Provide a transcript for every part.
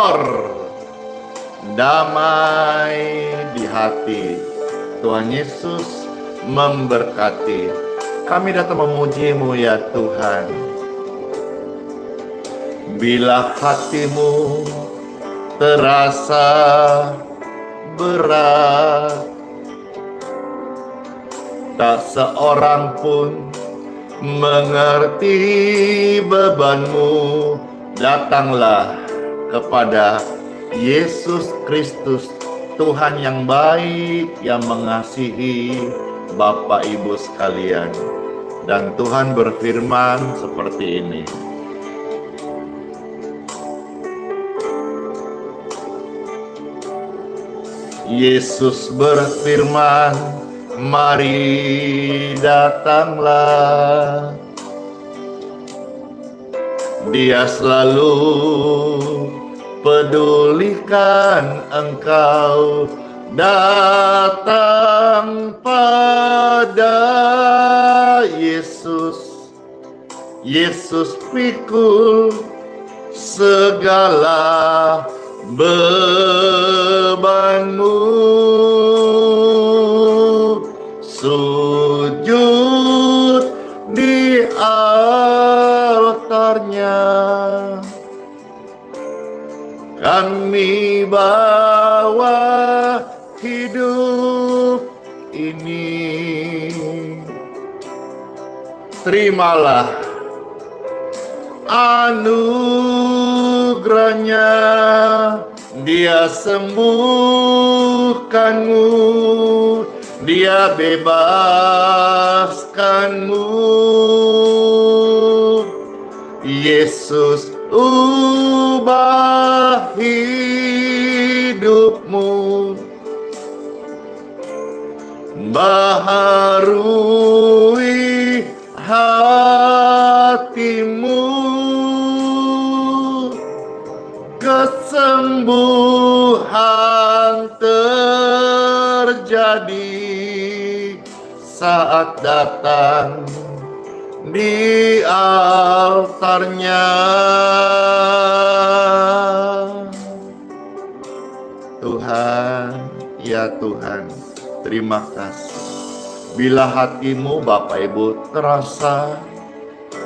Lord. Damai di hati. Tuhan Yesus memberkati. Kami datang memuji-Mu ya Tuhan. Bila hatimu terasa berat, tak seorang pun mengerti bebanmu, datanglah kepada Yesus Kristus, Tuhan yang baik, yang mengasihi Bapak Ibu sekalian. Dan Tuhan berfirman seperti ini. Yesus berfirman, mari datanglah. Dia selalu pedulikan engkau. Datang pada Yesus. Yesus pikul segala bebanmu. Sujud di altarnya. Kami bawa hidup ini. Terimalah anugerahnya. Dia sembuhkanmu, Dia bebaskanmu. Yesus ubah hidupmu, baharui hatimu. Kesembuhan terjadi saat datang di altarnya. Tuhan, ya Tuhan, terima kasih. Bila hatimu Bapak Ibu terasa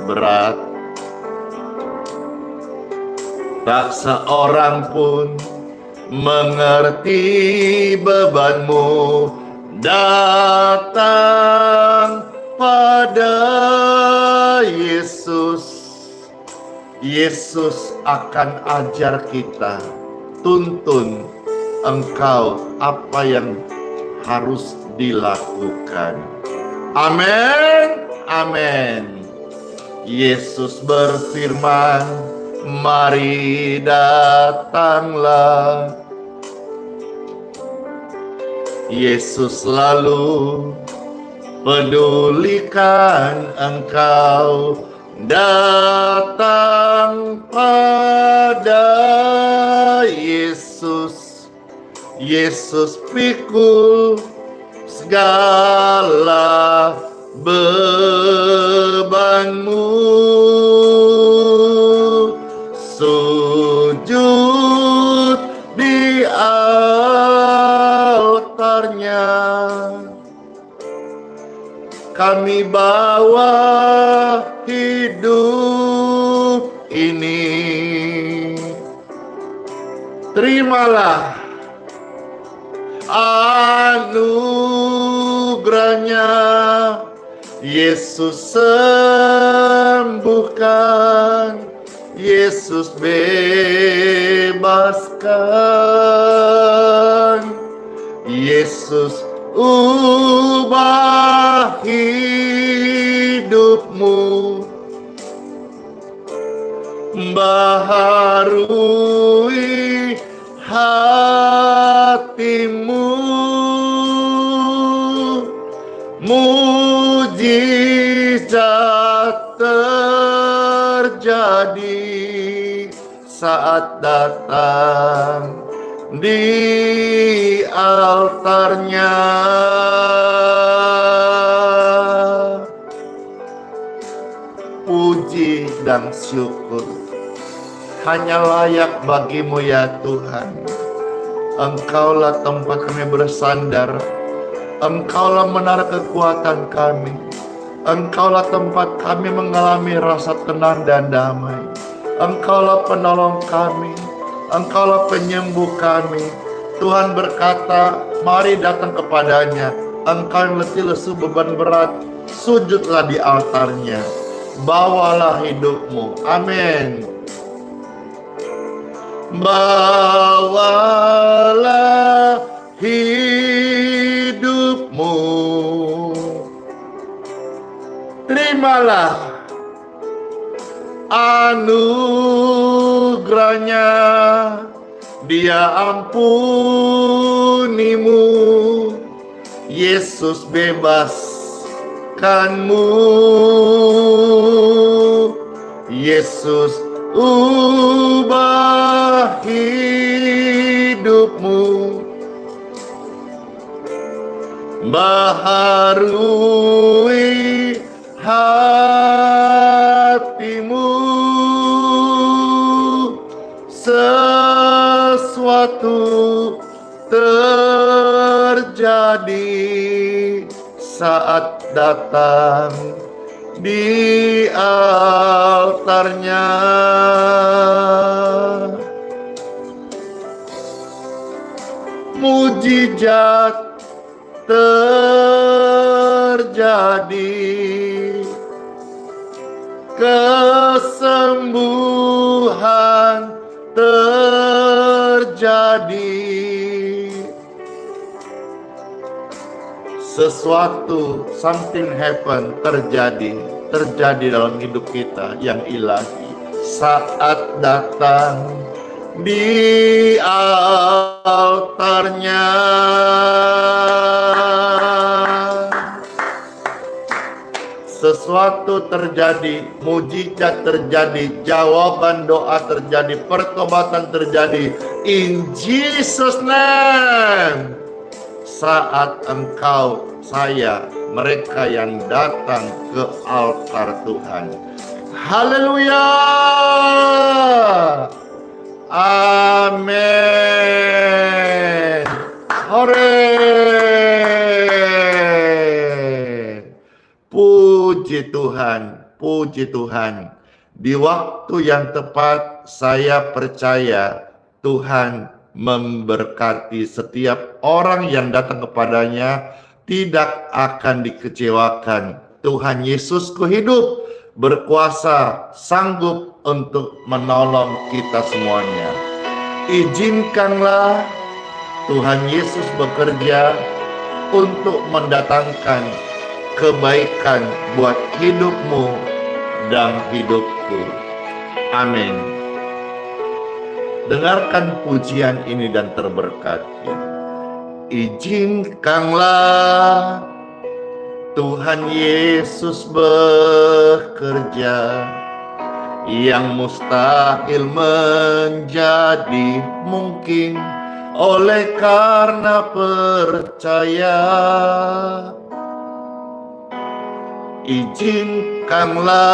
berat, tak seorang pun mengerti bebanmu, datang pada Yesus. Yesus akan ajar kita, tuntun engkau apa yang harus dilakukan. Amin, amin. Yesus berfirman, mari datanglah. Yesus selalu pedulikan engkau. Datang pada Yesus. Yesus pikul segala bebanmu. Sujud di altarnya. Kami bawa hidup ini. Terimalah anugerahnya. Yesus sembuhkan, Yesus bebaskan, Yesus ubah hidupmu, baharui hatimu. Mujizat terjadi saat datang di altarnya. Puji dan syukur hanya layak bagimu ya Tuhan. Engkaulah tempat kami bersandar, Engkaulah menara kekuatan kami, Engkaulah tempat kami mengalami rasa tenang dan damai. Engkaulah penolong kami, Engkaulah penyembuh kami. Tuhan berkata, mari datang kepadanya, engkau yang letih lesu beban berat, sujudlah di altarnya, bawalah hidupmu. Amin. Bawalah hidupmu, terimalah anugerahnya, Dia ampunimu, Yesus bebaskanmu, Yesus ubah hidupmu, baharui hatimu, sesuatu terjadi saat datang di altarnya. Mujizat terjadi, kesembuhan terjadi, sesuatu, something happen, terjadi dalam hidup kita yang ilahi saat datang di altarnya. Sesuatu terjadi, mujizat terjadi, jawaban doa terjadi, pertobatan terjadi, in Jesus name. Saat engkau, saya, mereka yang datang ke altar Tuhan. Haleluya. Amin. Hore. Puji Tuhan, puji Tuhan. Di waktu yang tepat, saya percaya Tuhan memberkati setiap orang yang datang kepadanya, tidak akan dikecewakan. Tuhan Yesusku hidup, berkuasa, sanggup untuk menolong kita semuanya. Izinkanlah Tuhan Yesus bekerja untuk mendatangkan kebaikan buat hidupmu dan hidupku. Amin. Dengarkan pujian ini dan terberkati. Izinkanlah Tuhan Yesus bekerja, yang mustahil menjadi mungkin oleh karena percaya. Izinkanlah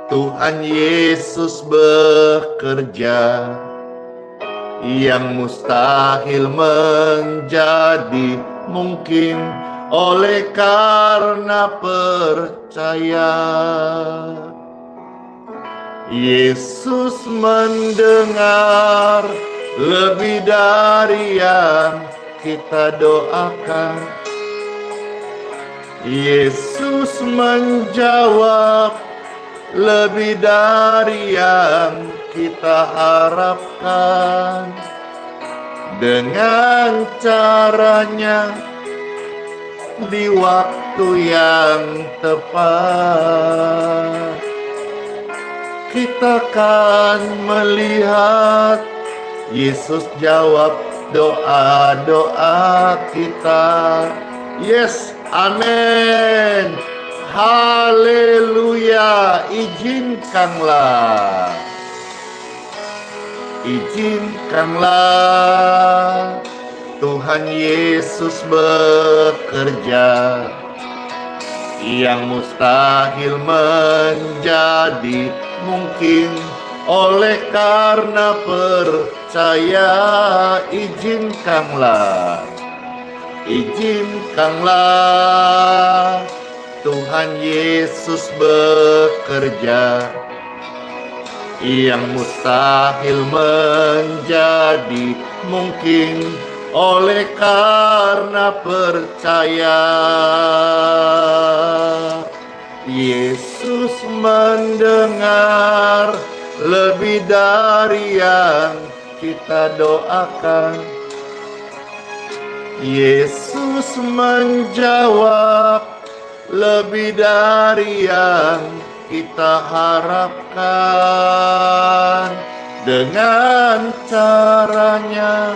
Tuhan Yesus bekerja, yang mustahil menjadi mungkin oleh karena percaya. Yesus mendengar lebih dari yang kita doakan. Yesus menjawab lebih dari yang kita harapkan. Dengan caranya di waktu yang tepat, kita akan melihat Yesus jawab doa-doa kita. Yes, amin. Haleluya. Izinkanlah Tuhan Yesus bekerja, yang mustahil menjadi mungkin Oleh karena percaya, izinkanlah Tuhan Yesus bekerja, yang mustahil menjadi mungkin oleh karena percaya. Yesus mendengar lebih dari yang kita doakan. Yesus menjawab lebih dari yang kita harapkan, dengan caranya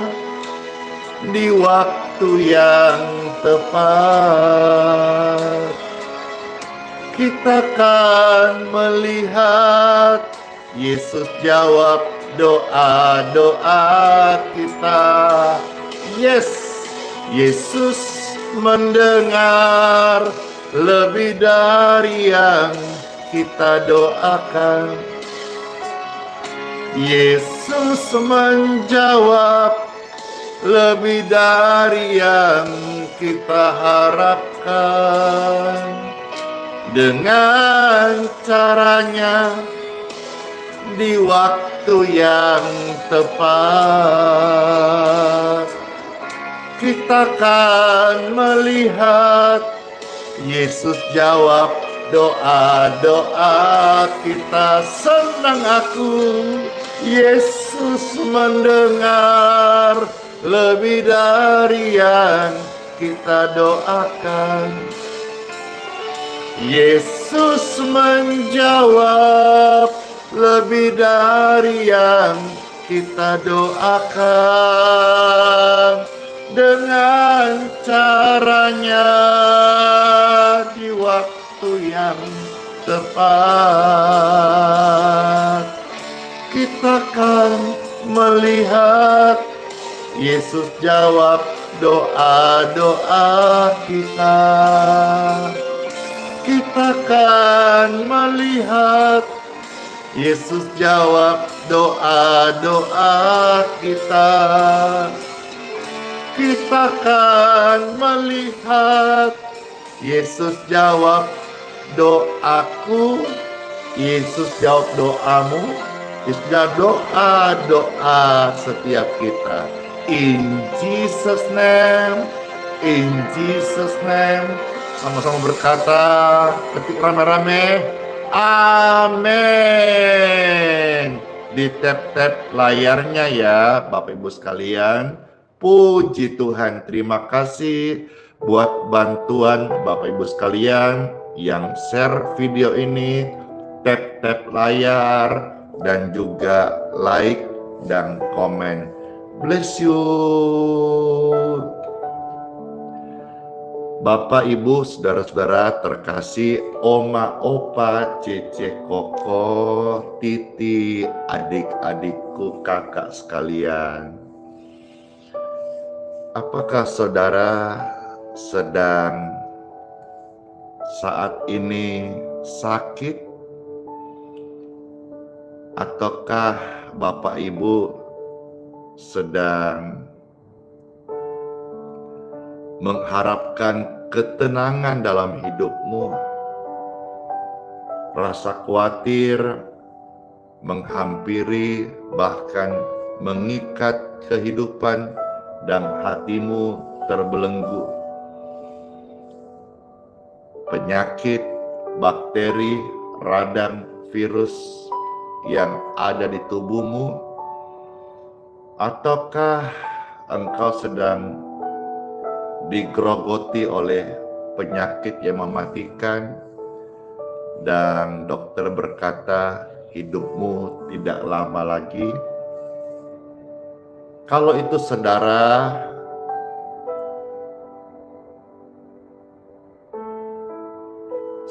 di waktu yang tepat. Kita akan melihat Yesus jawab doa-doa kita. Yesus mendengar lebih dari yang kita doakan. Yesus menjawab lebih dari yang kita harapkan, dengan caranya di waktu yang tepat. Kita akan melihat Yesus jawab doa-doa kita. Senang aku, Yesus mendengar lebih dari yang kita doakan. Yesus menjawab lebih dari yang kita doakan, dengan caranya di waktu yang tepat. Kita akan melihat Yesus jawab doa-doa kita. Kita akan melihat Yesus jawab doa-doa kita. Kita akan melihat Yesus jawab doaku, Yesus jawab doamu, Yesus jawab doa-doa setiap kita. In Jesus name, in Jesus name. Sama-sama berkata, ketik rame-rame, amin. Di tap-tap layarnya ya Bapak Ibu sekalian. Puji Tuhan, terima kasih buat bantuan Bapak Ibu sekalian yang share video ini, tap-tap layar, dan juga like dan komen. Bless you. Bapak, Ibu, saudara-saudara terkasih, Oma, Opa, Cece, Koko, Titi, adik-adikku, kakak sekalian. Apakah saudara sedang saat ini sakit? Ataukah Bapak Ibu sedang mengharapkan ketenangan dalam hidupmu? Rasa khawatir menghampiri, bahkan mengikat kehidupan, dan hatimu terbelenggu. Penyakit, bakteri, radang, virus yang ada di tubuhmu, ataukah engkau sedang digerogoti oleh penyakit yang mematikan dan dokter berkata hidupmu tidak lama lagi? Kalau itu saudara,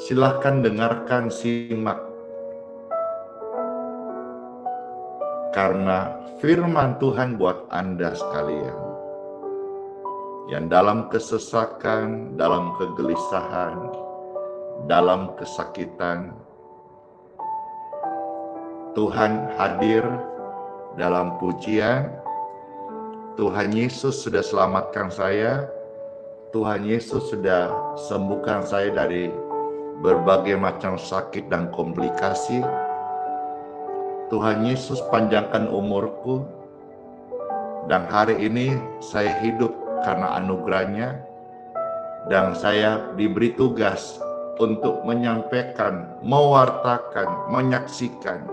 silahkan dengarkan, simak. Karena firman Tuhan buat Anda sekalian yang dalam kesesakan, dalam kegelisahan, dalam kesakitan, Tuhan hadir dalam pujian. Tuhan Yesus sudah selamatkan saya. Tuhan Yesus sudah sembuhkan saya dari berbagai macam sakit dan komplikasi. Tuhan Yesus panjangkan umurku. Dan hari ini saya hidup karena anugerahnya. Dan saya diberi tugas untuk menyampaikan, mewartakan, menyaksikan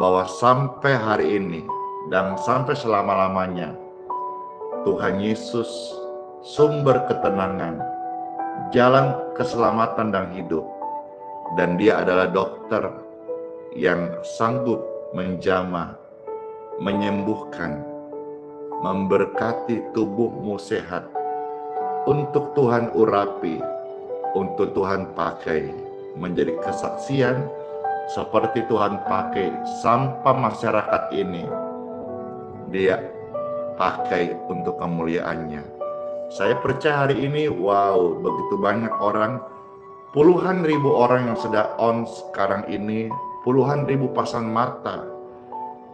bahwa sampai hari ini dan sampai selama-lamanya Tuhan Yesus sumber ketenangan, jalan keselamatan dan hidup, dan Dia adalah dokter yang sanggup menjamah, menyembuhkan, memberkati tubuhmu sehat untuk Tuhan urapi, untuk Tuhan pakai menjadi kesaksian seperti Tuhan pakai sampah masyarakat ini. Dia pakai untuk kemuliaannya. Saya percaya hari ini, wow, begitu banyak orang, puluhan ribu orang yang sedang on sekarang ini, puluhan ribu pasang mata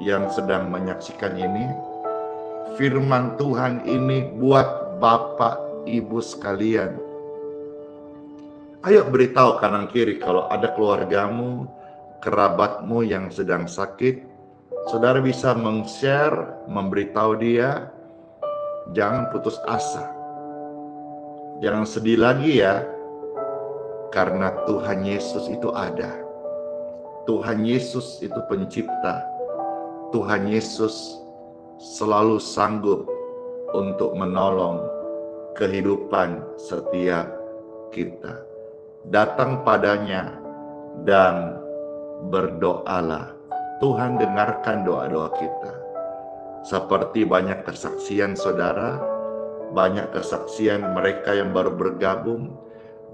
yang sedang menyaksikan ini. Firman Tuhan ini buat Bapak, Ibu sekalian. Ayo beritahu kanan kiri kalau ada keluargamu, kerabatmu yang sedang sakit. Saudara bisa meng-share, memberitahu dia, jangan putus asa. Jangan sedih lagi ya, karena Tuhan Yesus itu ada. Tuhan Yesus itu pencipta. Tuhan Yesus selalu sanggup untuk menolong kehidupan setiap kita. Datang padanya dan berdoalah. Tuhan dengarkan doa-doa kita. Seperti banyak kesaksian saudara, banyak kesaksian mereka yang baru bergabung,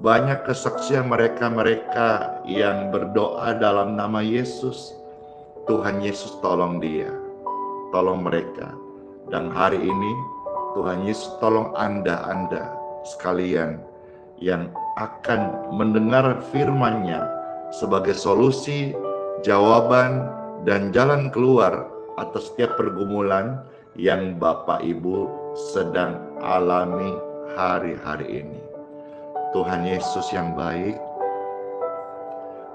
banyak kesaksian mereka yang berdoa dalam nama Yesus. Tuhan Yesus tolong dia, tolong mereka. Dan hari ini Tuhan Yesus tolong Anda sekalian yang akan mendengar firman-Nya sebagai solusi, jawaban, dan jalan keluar atas setiap pergumulan yang Bapak Ibu sedang alami hari-hari ini. Tuhan Yesus yang baik,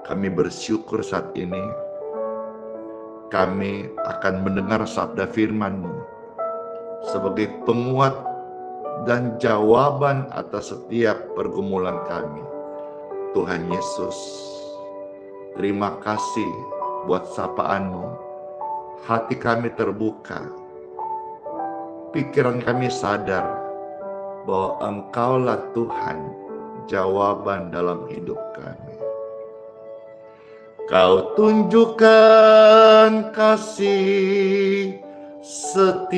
kami bersyukur saat ini kami akan mendengar sabda firman-Mu sebagai penguat dan jawaban atas setiap pergumulan kami. Tuhan Yesus, terima kasih buat sapaan-Mu. Hati kami terbuka, pikiran kami sadar bahwa Engkaulah Tuhan, jawaban dalam hidup kami. Kau tunjukkan kasih setiamu,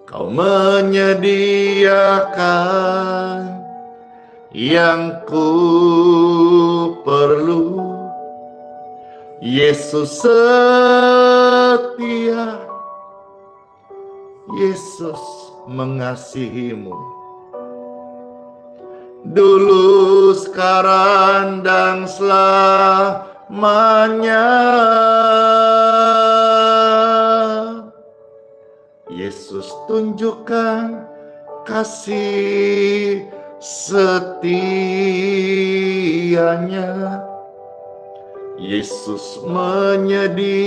Kau menyediakan yang ku perlu. Yesus setia, Yesus mengasihimu. Dulu, sekarang, dan selamanya. Yesus tunjukkan kasih setianya. Yesus menyediakan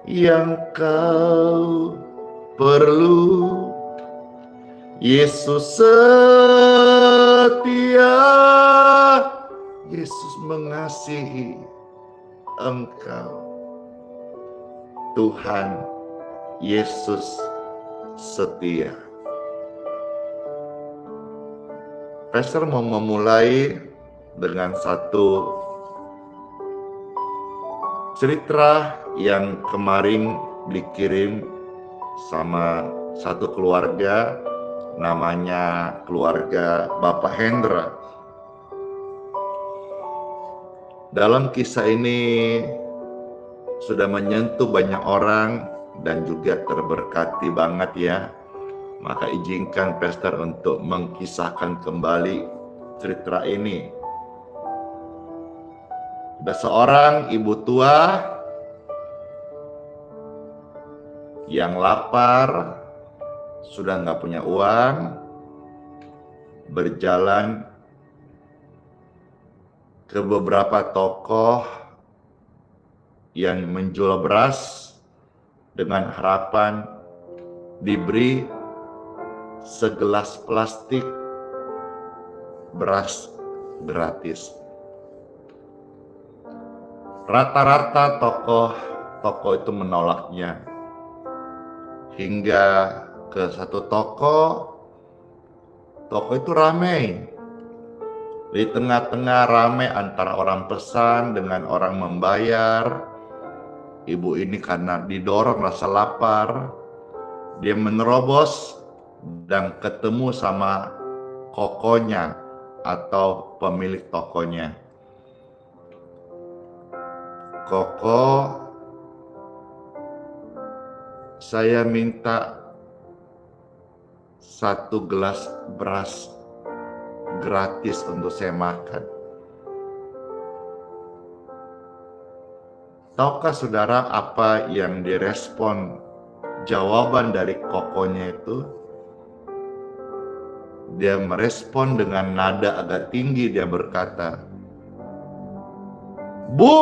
yang kau perlu. Yesus setia, Yesus mengasihi engkau. Tuhan Yesus setia. Pastor mau memulai dengan satu cerita yang kemarin dikirim sama satu keluarga, namanya keluarga Bapak Hendra. Dalam kisah ini sudah menyentuh banyak orang dan juga terberkati banget ya. Maka izinkan Pastor untuk mengkisahkan kembali cerita ini. Ada seorang ibu tua yang lapar, sudah nggak punya uang, berjalan ke beberapa toko yang menjual beras dengan harapan diberi segelas plastik beras gratis. Rata-rata toko itu menolaknya, hingga ke satu toko itu ramai. Di tengah-tengah ramai antara orang pesan dengan orang membayar. Ibu ini karena didorong rasa lapar, dia menerobos dan ketemu sama kokonya atau pemilik tokonya. Koko, saya minta 1 gelas beras gratis untuk saya makan. Tahukah saudara apa yang direspon jawaban dari kokonya itu? Dia merespon dengan nada agak tinggi, dia berkata, "Bu,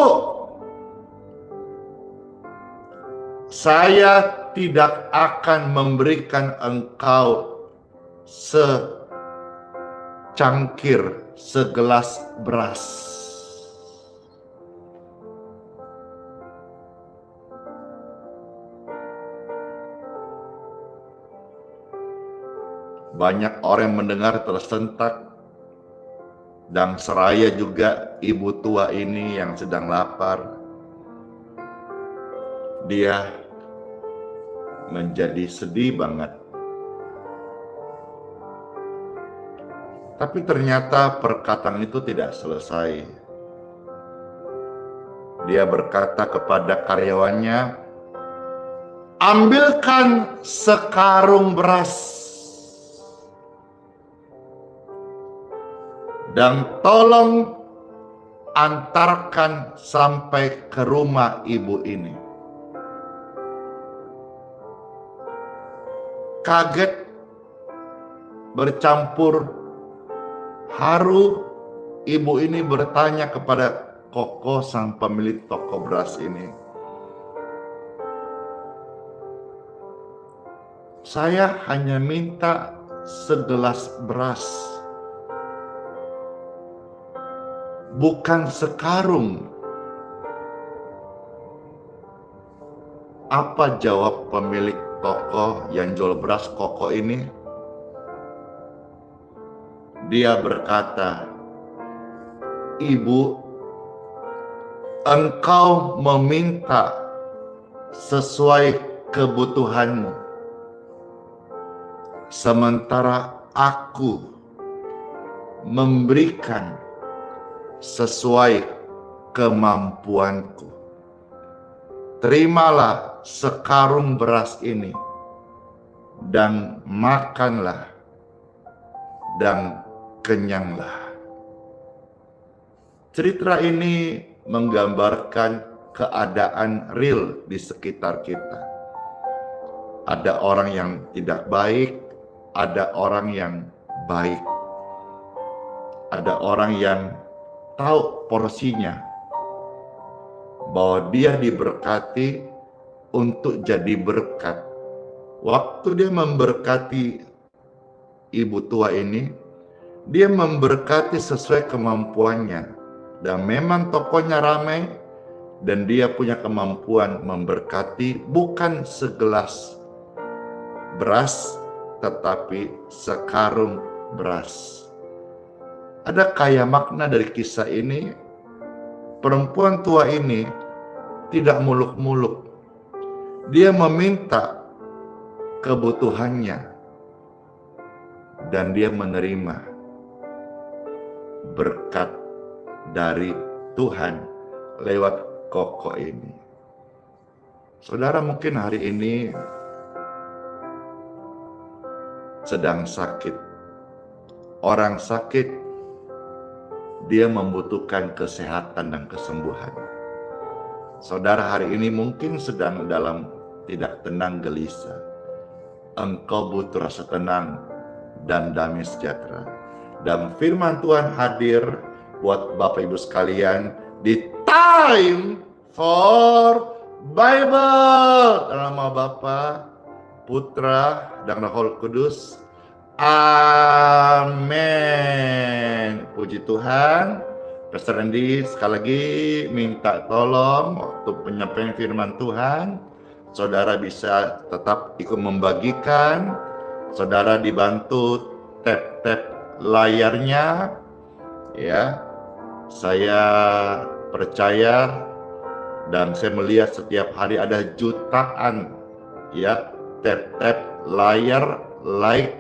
saya tidak akan memberikan engkau secangkir, segelas beras." Banyak orang yang mendengar tersentak, dan seraya juga ibu tua ini yang sedang lapar. Dia menjadi sedih banget. Tapi ternyata perkataan itu tidak selesai. Dia berkata kepada karyawannya, "Ambilkan sekarung beras dan tolong antarkan sampai ke rumah ibu ini." Kaget, bercampur haru, ibu ini bertanya kepada Koko, sang pemilik toko beras ini, "Saya hanya minta segelas beras, bukan sekarung." Apa jawab pemilik toko yang jual beras Koko ini? Dia berkata, "Ibu, engkau meminta sesuai kebutuhanmu, sementara aku memberikan sesuai kemampuanku. Terimalah sekarung beras ini dan makanlah dan kenyanglah." Cerita ini menggambarkan keadaan real di sekitar kita. Ada orang yang tidak baik, ada orang yang baik. Ada orang yang tahu porsinya, bahwa dia diberkati untuk jadi berkat. Waktu dia memberkati ibu tua ini, dia memberkati sesuai kemampuannya. Dan memang tokonya ramai, dan dia punya kemampuan memberkati bukan segelas beras, tetapi sekarung beras. Ada kaya makna dari kisah ini. Perempuan tua ini tidak muluk-muluk. Dia meminta kebutuhannya, dan dia menerima berkat dari Tuhan lewat Koko ini. Saudara mungkin hari ini sedang sakit. Orang sakit dia membutuhkan kesehatan dan kesembuhan. Saudara hari ini mungkin sedang dalam tidak tenang gelisah. Engkau butuh rasa tenang dan damai sejahtera. Dan firman Tuhan hadir buat Bapak Ibu sekalian di Time for Bible. Dalam nama Bapa, Putra, dan Roh Kudus. Amin. Puji Tuhan. Pastor Randy sekali lagi minta tolong waktu penyampaian firman Tuhan, saudara bisa tetap ikut membagikan. Saudara dibantu tap layarnya, ya. Saya percaya dan saya melihat setiap hari ada jutaan, ya, tap layar, like,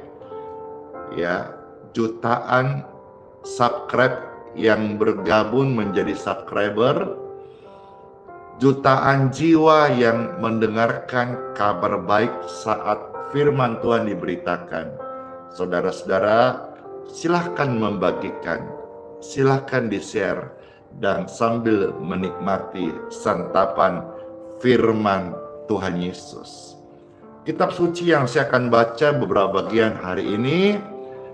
ya, jutaan subscribe yang bergabung menjadi subscriber, jutaan jiwa yang mendengarkan kabar baik saat firman Tuhan diberitakan. Saudara-saudara, silahkan membagikan, silahkan di-share, dan sambil menikmati santapan firman Tuhan Yesus. Kitab suci yang saya akan baca beberapa bagian hari ini,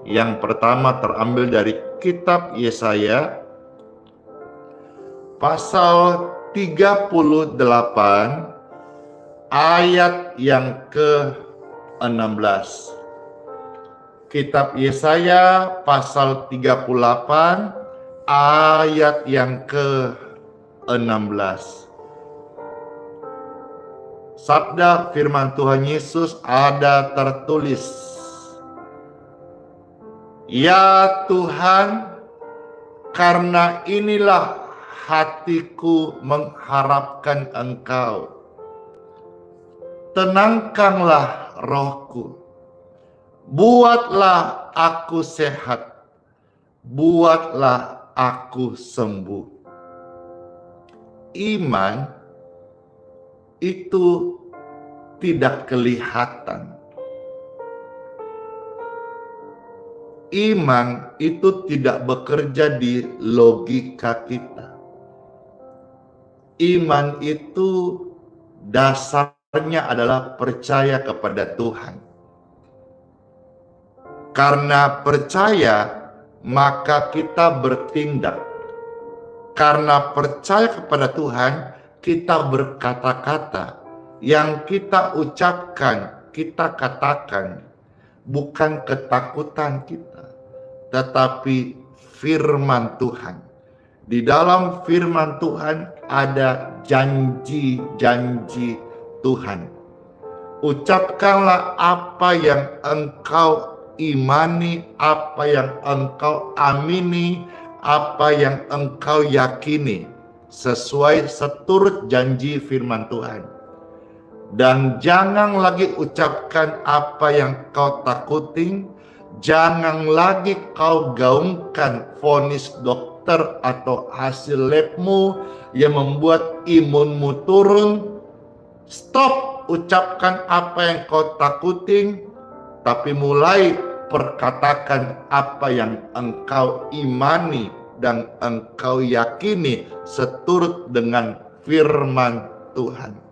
yang pertama terambil dari kitab Yesaya pasal 38 ayat yang ke-16. Kitab Yesaya pasal 38 ayat yang ke-16. Sabda firman Tuhan Yesus ada tertulis, "Ya Tuhan, karena inilah hatiku mengharapkan Engkau. Tenangkanlah rohku. Buatlah aku sehat. Buatlah aku sembuh." Iman itu tidak kelihatan. Iman itu tidak bekerja di logika kita. Iman itu dasarnya adalah percaya kepada Tuhan. Karena percaya, maka kita bertindak. Karena percaya kepada Tuhan, kita berkata-kata. Yang kita ucapkan, kita katakan. Bukan ketakutan kita, tetapi firman Tuhan. Di dalam firman Tuhan ada janji-janji Tuhan. Ucapkanlah apa yang engkau imani, apa yang engkau amini, apa yang engkau yakini, sesuai seturut janji firman Tuhan. Dan jangan lagi ucapkan apa yang kau takutin, jangan lagi kau gaungkan vonis dokter atau hasil labmu yang membuat imunmu turun. Stop ucapkan apa yang kau takutin, tapi mulai perkatakan apa yang engkau imani dan engkau yakini seturut dengan firman Tuhan.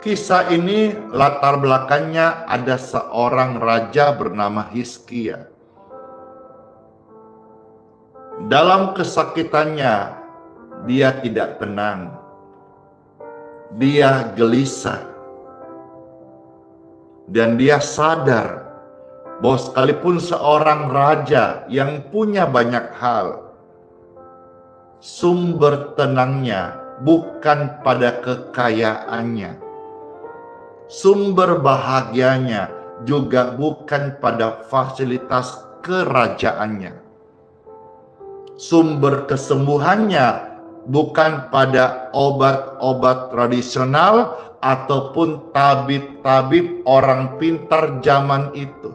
Kisah ini latar belakangnya ada seorang raja bernama Hizkia. Dalam kesakitannya, dia tidak tenang. Dia gelisah. Dan dia sadar bahwa sekalipun seorang raja yang punya banyak hal, sumber tenangnya bukan pada kekayaannya. Sumber bahagianya juga bukan pada fasilitas kerajaannya. Sumber kesembuhannya bukan pada obat-obat tradisional ataupun tabib-tabib orang pintar zaman itu.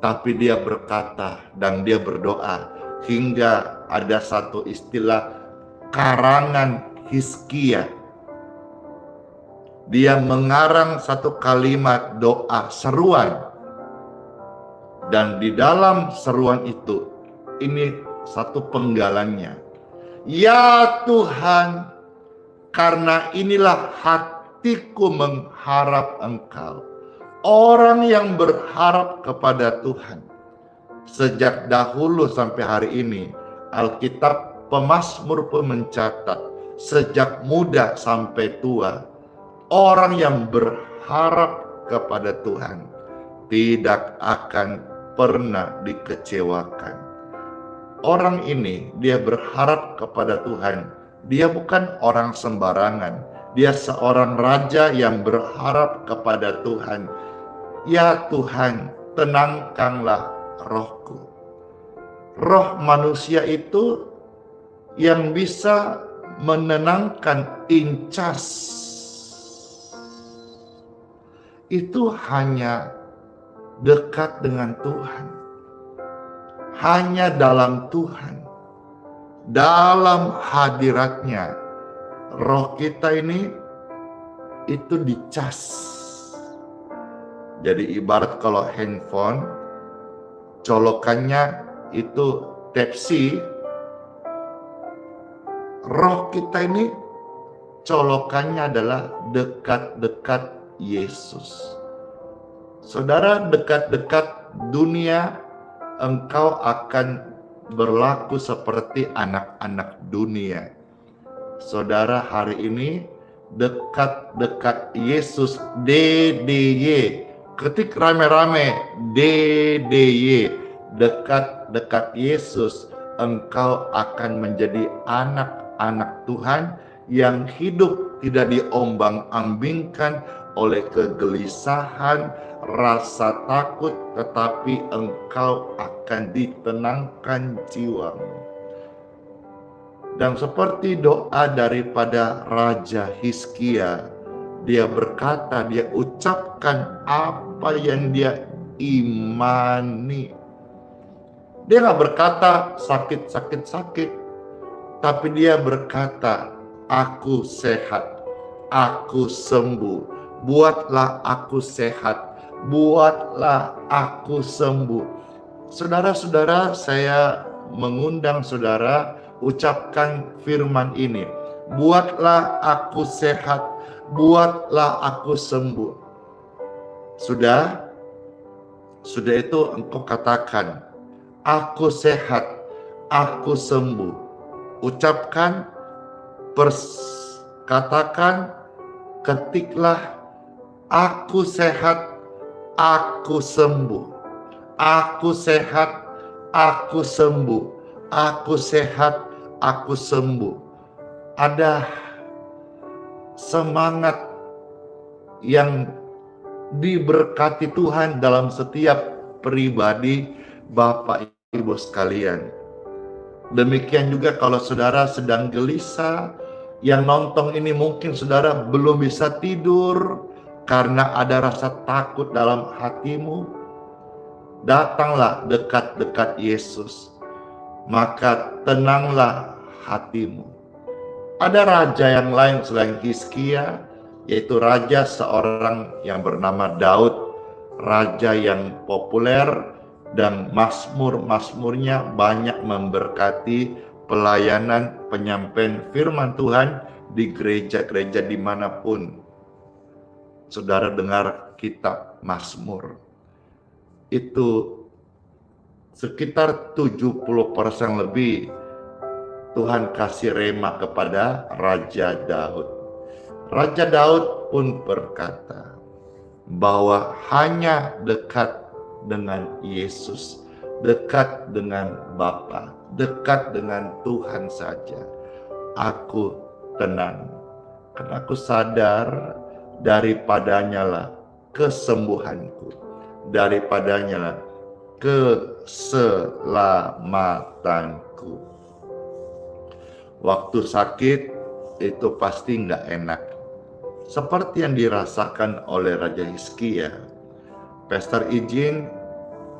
Tapi dia berkata dan dia berdoa hingga ada satu istilah karangan Hizkia. Dia mengarang satu kalimat doa seruan. Dan di dalam seruan itu, ini satu penggalannya. Ya Tuhan, karena inilah hatiku mengharap Engkau. Orang yang berharap kepada Tuhan. Sejak dahulu sampai hari ini, Alkitab pemazmur pun mencatat, sejak muda sampai tua, orang yang berharap kepada Tuhan tidak akan pernah dikecewakan. Orang ini, dia berharap kepada Tuhan. Dia bukan orang sembarangan. Dia seorang raja yang berharap kepada Tuhan. Ya Tuhan, tenangkanlah rohku. Roh manusia itu yang bisa menenangkan incas itu hanya dekat dengan Tuhan, hanya dalam Tuhan, dalam hadiratnya. Roh kita ini itu dicas. Jadi ibarat kalau handphone, colokannya itu Type-C, roh kita ini colokannya adalah dekat-dekat Yesus. Saudara, dekat-dekat dunia, engkau akan berlaku seperti anak-anak dunia. Saudara, hari ini dekat-dekat Yesus, DDY. Ketik rame-rame, DDY. Dekat-dekat Yesus, engkau akan menjadi anak-anak Tuhan yang hidup tidak diombang-ambingkan oleh kegelisahan, rasa takut, tetapi engkau akan ditenangkan jiwamu. Dan seperti doa daripada Raja Hizkia, dia berkata, dia ucapkan apa yang dia imani. Dia gak berkata sakit, tapi dia berkata, aku sehat, aku sembuh. Buatlah aku sehat, buatlah aku sembuh. Saudara-saudara, saya mengundang saudara ucapkan firman ini. Buatlah aku sehat, buatlah aku sembuh. Sudah itu engkau katakan, aku sehat, aku sembuh. Ucapkan, katakan, ketiklah, aku sehat, aku sembuh. Aku sehat, aku sembuh. Aku sehat, aku sembuh. Ada semangat yang diberkati Tuhan dalam setiap pribadi Bapak Ibu sekalian. Demikian juga kalau saudara sedang gelisah, yang nonton ini mungkin saudara belum bisa tidur karena ada rasa takut dalam hatimu. Datanglah dekat-dekat Yesus, maka tenanglah hatimu. Ada raja yang lain selain Hizkia, yaitu raja seorang yang bernama Daud, raja yang populer dan mazmur-mazmurnya banyak memberkati pelayanan penyampaian firman Tuhan di gereja-gereja dimanapun saudara dengar kitab Mazmur. Itu sekitar 70% lebih Tuhan kasih rema kepada Raja Daud. Raja Daud pun berkata bahwa hanya dekat dengan Yesus, dekat dengan Bapa, dekat dengan Tuhan saja, aku tenang. Karena aku sadar daripadanya lah kesembuhanku, daripadanya lah keselamatanku. Waktu sakit itu pasti nggak enak, seperti yang dirasakan oleh Raja Hizkia. Pastor izin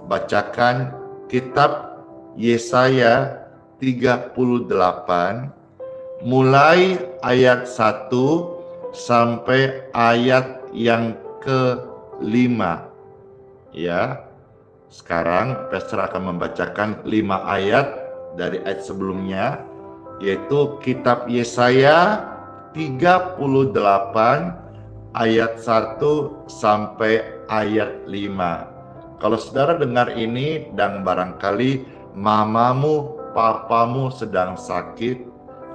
bacakan kitab Yesaya 38 mulai ayat 1 sampai ayat yang ke-5 ya. Sekarang Pastor akan membacakan 5 ayat dari ayat sebelumnya, yaitu kitab Yesaya 38 ayat 1 sampai ayat 5. Kalau saudara dengar ini dan barangkali mamamu, papamu sedang sakit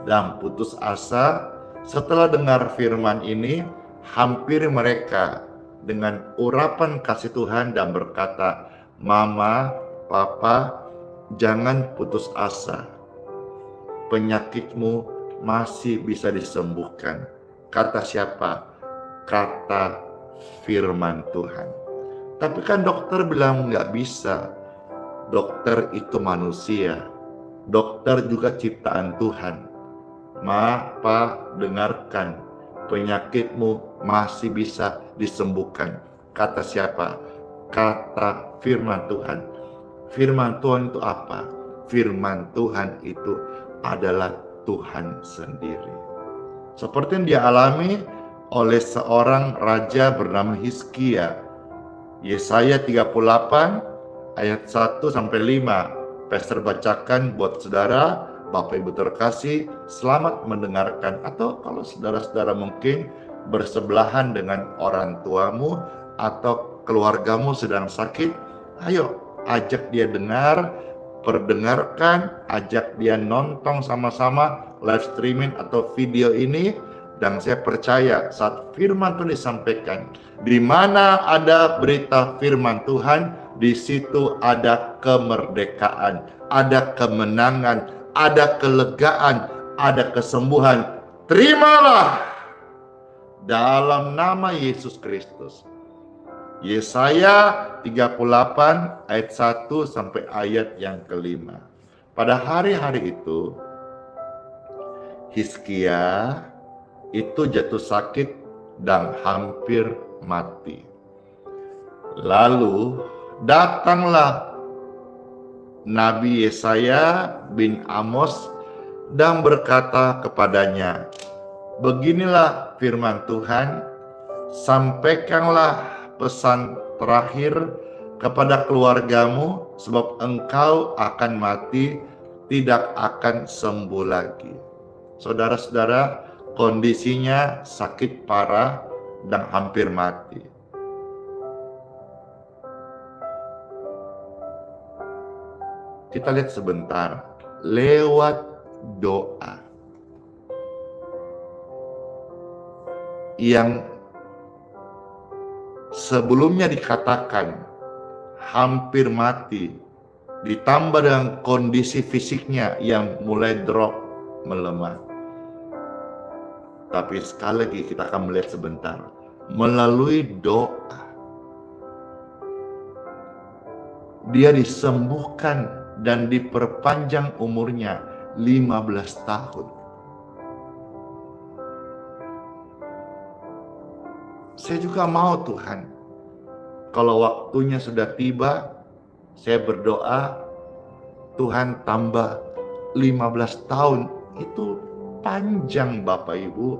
dan putus asa, setelah dengar firman ini, hampiri mereka dengan urapan kasih Tuhan dan berkata, "Mama, papa, jangan putus asa. Penyakitmu masih bisa disembuhkan." Kata siapa? Kata firman Tuhan. Tapi kan dokter bilang nggak bisa. Dokter itu manusia. Dokter juga ciptaan Tuhan. Ma, pa, dengarkan. Penyakitmu masih bisa disembuhkan. Kata siapa? Kata firman Tuhan. Firman Tuhan itu apa? Firman Tuhan itu adalah Tuhan sendiri. Seperti yang dialami oleh seorang raja bernama Hizkia. Yesaya 38 ayat 1 sampai 5. Pastor bacakan buat saudara, Bapak Ibu terkasih, selamat mendengarkan. Atau kalau saudara-saudara mungkin bersebelahan dengan orang tuamu atau keluargamu sedang sakit, ayo ajak dia dengar, perdengarkan, ajak dia nonton sama-sama live streaming atau video ini. Dan saya percaya saat firman Tuhan disampaikan, di mana ada berita firman Tuhan, di situ ada kemerdekaan, ada kemenangan, ada kelegaan, ada kesembuhan. Terimalah dalam nama Yesus Kristus. Yesaya 38 ayat 1 sampai ayat yang kelima. Pada hari-hari itu, Hizkia itu jatuh sakit dan hampir mati. Lalu datanglah Nabi Yesaya bin Amos dan berkata kepadanya, "Beginilah firman Tuhan, sampaikanlah pesan terakhir kepada keluargamu, sebab engkau akan mati, tidak akan sembuh lagi." Saudara-saudara, kondisinya sakit parah dan hampir mati. Kita lihat sebentar, lewat doa yang sebelumnya dikatakan hampir mati, ditambah dengan kondisi fisiknya yang mulai drop, melemah. Tapi sekali lagi kita akan melihat sebentar, melalui doa dia disembuhkan dan diperpanjang umurnya 15 tahun. Saya juga mau Tuhan, kalau waktunya sudah tiba, saya berdoa, Tuhan tambah 15 tahun. Itu panjang Bapak Ibu,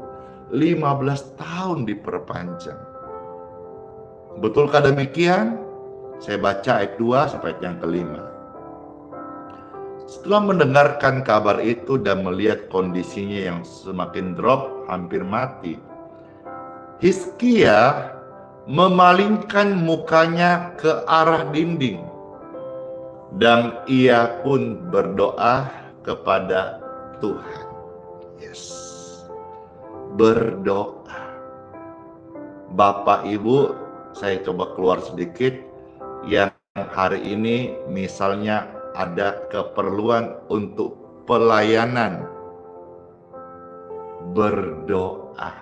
15 tahun diperpanjang. Betulkah demikian? Saya baca ayat 2 sampai ayat yang kelima. Setelah mendengarkan kabar itu dan melihat kondisinya yang semakin drop, hampir mati, Hizkia memalingkan mukanya ke arah dinding dan ia pun berdoa kepada Tuhan. Yes, berdoa. Bapak Ibu, saya coba keluar sedikit. Yang hari ini misalnya ada keperluan untuk pelayanan, berdoa.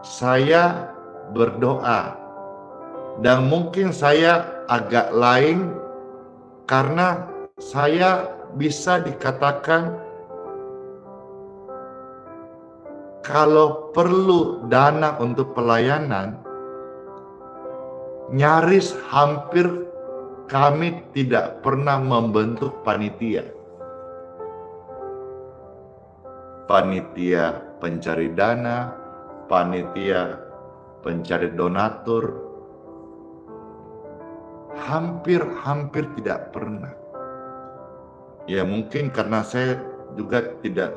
Saya berdoa, dan mungkin saya agak lain karena saya bisa dikatakan kalau perlu dana untuk pelayanan, nyaris hampir kami tidak pernah membentuk panitia. Panitia pencari dana, panitia pencari donatur, hampir tidak pernah. Ya mungkin karena saya juga tidak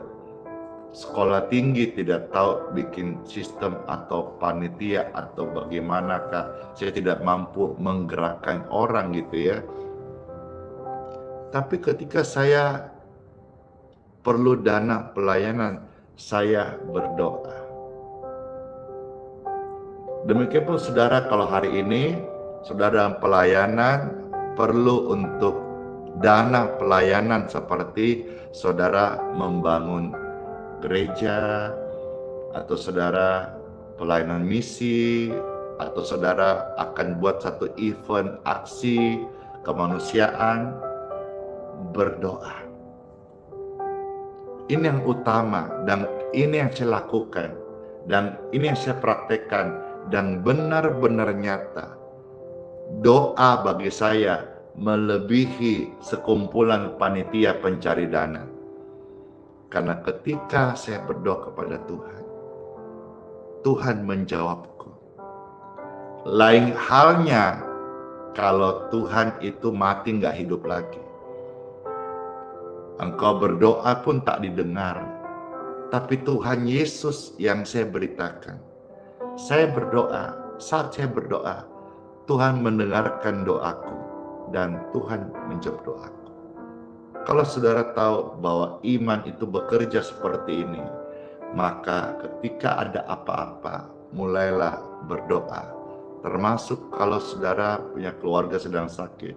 sekolah tinggi, tidak tahu bikin sistem atau panitia atau bagaimanakah. Saya tidak mampu menggerakkan orang gitu ya. Tapi ketika saya perlu dana pelayanan, saya berdoa. Demikian pun saudara, kalau hari ini saudara dalam pelayanan perlu untuk dana pelayanan seperti saudara membangun gereja, atau saudara pelayanan misi, atau saudara akan buat satu event aksi kemanusiaan, berdoa. Ini yang utama dan ini yang saya lakukan dan ini yang saya praktekkan dan benar-benar nyata. Doa bagi saya melebihi sekumpulan panitia pencari dana. Karena ketika saya berdoa kepada Tuhan, Tuhan menjawabku. Lain halnya kalau Tuhan itu mati nggak hidup lagi. Engkau berdoa pun tak didengar. Tapi Tuhan Yesus yang saya beritakan. Saya berdoa, saat saya berdoa, Tuhan mendengarkan doaku dan Tuhan menjawab doaku. Kalau saudara tahu bahwa iman itu bekerja seperti ini, maka ketika ada apa-apa, mulailah berdoa. Termasuk kalau saudara punya keluarga sedang sakit,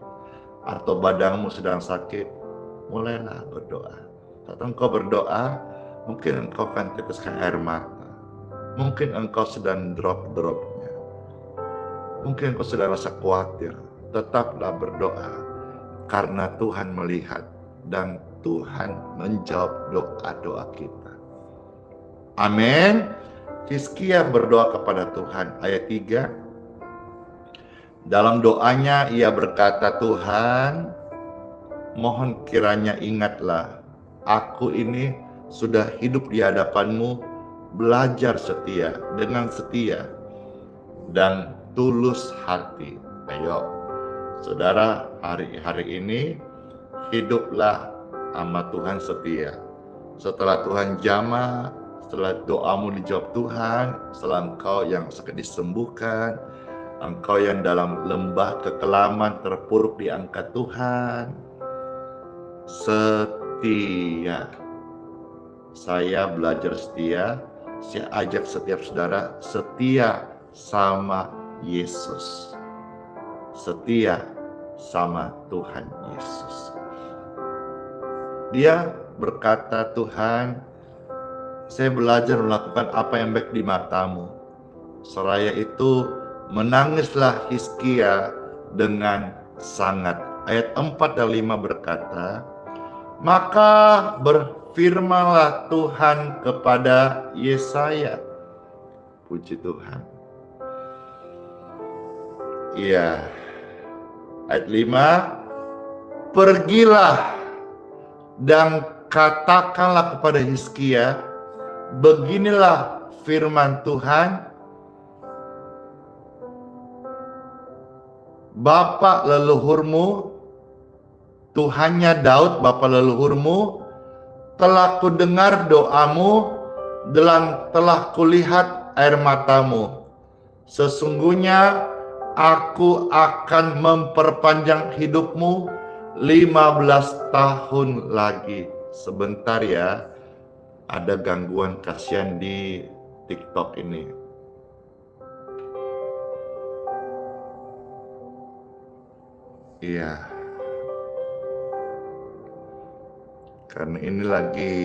atau badanmu sedang sakit, mulailah berdoa. Saat engkau berdoa, mungkin engkau akan teteskan air mata. Mungkin engkau sedang drop-dropnya. Mungkin engkau sedang rasa khawatir. Tetaplah berdoa. Karena Tuhan melihat dan Tuhan menjawab doa-doa kita. Amin. Hizkia berdoa kepada Tuhan. Ayat 3. Dalam doanya ia berkata, Tuhan, mohon kiranya ingatlah, aku ini sudah hidup di hadapan-Mu, belajar setia, dengan setia, dan tulus hati. Ayo, saudara, hari-hari ini, hiduplah sama Tuhan setia. Setelah Tuhan jamah, setelah doamu dijawab Tuhan, setelah engkau yang sakit disembuhkan, engkau yang dalam lembah kekelaman terpuruk diangkat Tuhan, setia. Saya belajar setia. Saya ajak setiap saudara setia sama Yesus. Setia sama Tuhan Yesus. Dia berkata, Tuhan, saya belajar melakukan apa yang baik di matamu. Seraya itu menangislah Hizkia dengan sangat. Ayat 4 dan 5 berkata, maka berfirmanlah Tuhan kepada Yesaya. Puji Tuhan. Iya. Ayat 5. Pergilah dan katakanlah kepada Hizkia, beginilah firman Tuhan, Bapa leluhurmu, Tuhannya Daud, bapa leluhurmu, telah kudengar doamu dan telah kulihat air matamu. Sesungguhnya aku akan memperpanjang hidupmu 15 tahun lagi. Sebentar ya, ada gangguan kasihan di TikTok ini. Iya. Karena ini lagi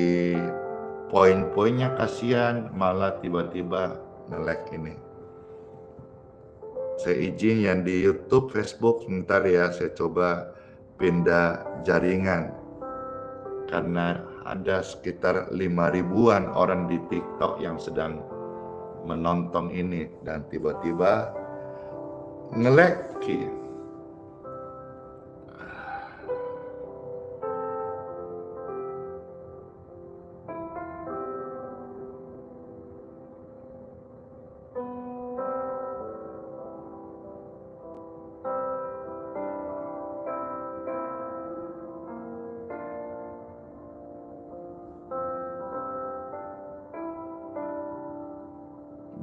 poin-poinnya kasihan, malah tiba-tiba nge-lag ini. Saya izin yang di YouTube, Facebook, sebentar ya, saya coba pindah jaringan. Karena ada sekitar 5.000-an orang di TikTok yang sedang menonton ini. Dan tiba-tiba nge-lag.